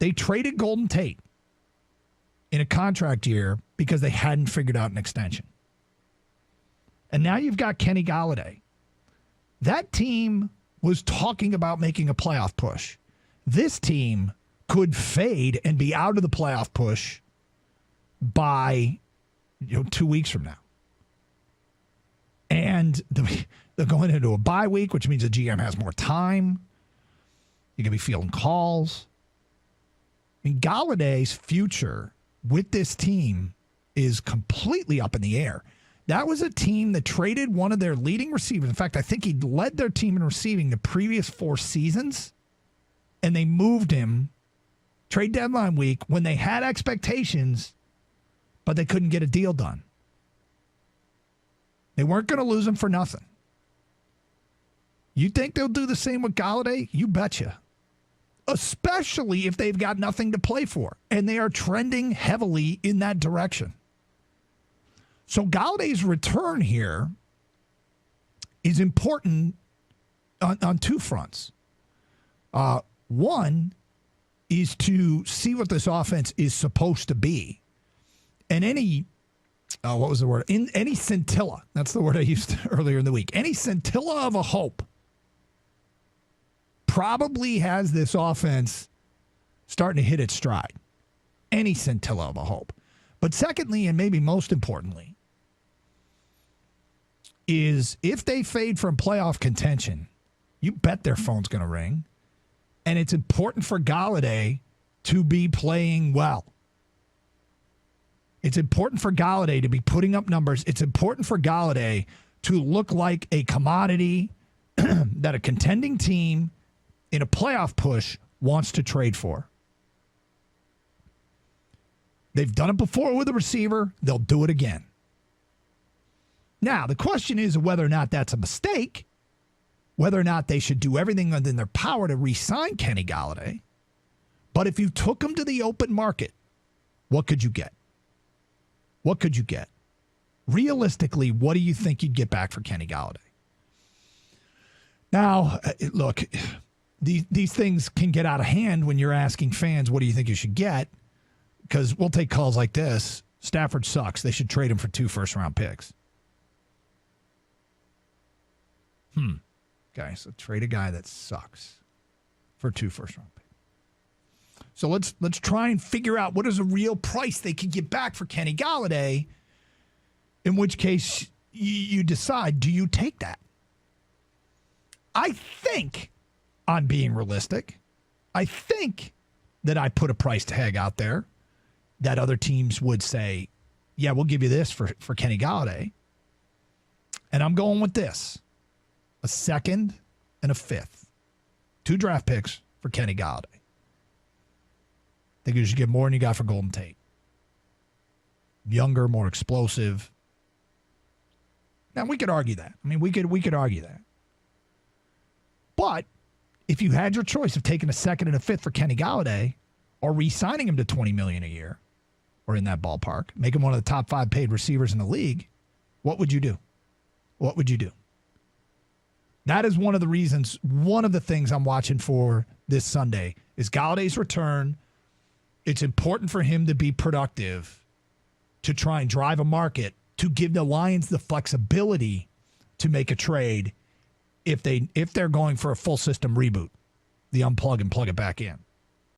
They traded Golden Tate in a contract year because they hadn't figured out an extension. And now you've got Kenny Golladay. That team was talking about making a playoff push. This team could fade and be out of the playoff push by 2 weeks from now. And they're going into a bye week, which means the GM has more time. You're going to be fielding calls. I mean, Galladay's future with this team is completely up in the air. That was a team that traded one of their leading receivers. In fact, I think he led their team in receiving the previous 4 seasons, and they moved him trade deadline week when they had expectations, but they couldn't get a deal done. They weren't going to lose him for nothing. You think they'll do the same with Golladay? You betcha. Especially if they've got nothing to play for, and they are trending heavily in that direction. So Galladay's return here is important on 2 fronts. One is to see what this offense is supposed to be. And any, what was the word? Any scintilla, that's the word I used earlier in the week. Any scintilla of a hope probably has this offense starting to hit its stride. Any scintilla of a hope. But secondly, and maybe most importantly, is if they fade from playoff contention, you bet their phone's going to ring. And it's important for Golladay to be playing well. It's important for Golladay to be putting up numbers. It's important for Golladay to look like a commodity that a contending team in a playoff push wants to trade for. They've done it before with a receiver. They'll do it again. Now, the question is whether or not that's a mistake, whether or not they should do everything within their power to re-sign Kenny Golladay. But if you took him to the open market, what could you get? What could you get? Realistically, what do you think you'd get back for Kenny Golladay? Now, look, these things can get out of hand when you're asking fans, what do you think you should get? Because we'll take calls like this. Stafford sucks. They should trade him for 2 first-round picks. Okay, so trade a guy that sucks for 2 first-round picks. So let's try and figure out what is a real price they could get back for Kenny Golladay, in which case you decide, do you take that? I think I'm being realistic. I think that I put a price tag out there that other teams would say, yeah, we'll give you this for Kenny Golladay. And I'm going with this. A 2nd and a 5th. 2 draft picks for Kenny Golladay. I think you should get more than you got for Golden Tate. Younger, more explosive. Now, we could argue that. I mean, we could argue that. But if you had your choice of taking a 2nd and a 5th for Kenny Golladay or re-signing him to $20 million a year or in that ballpark, make him one of the top 5 paid receivers in the league, what would you do? What would you do? That is one of the reasons, one of the things I'm watching for this Sunday is Galladay's return. It's important for him to be productive, to try and drive a market, to give the Lions the flexibility to make a trade if they're going for a full system reboot, the unplug and plug it back in.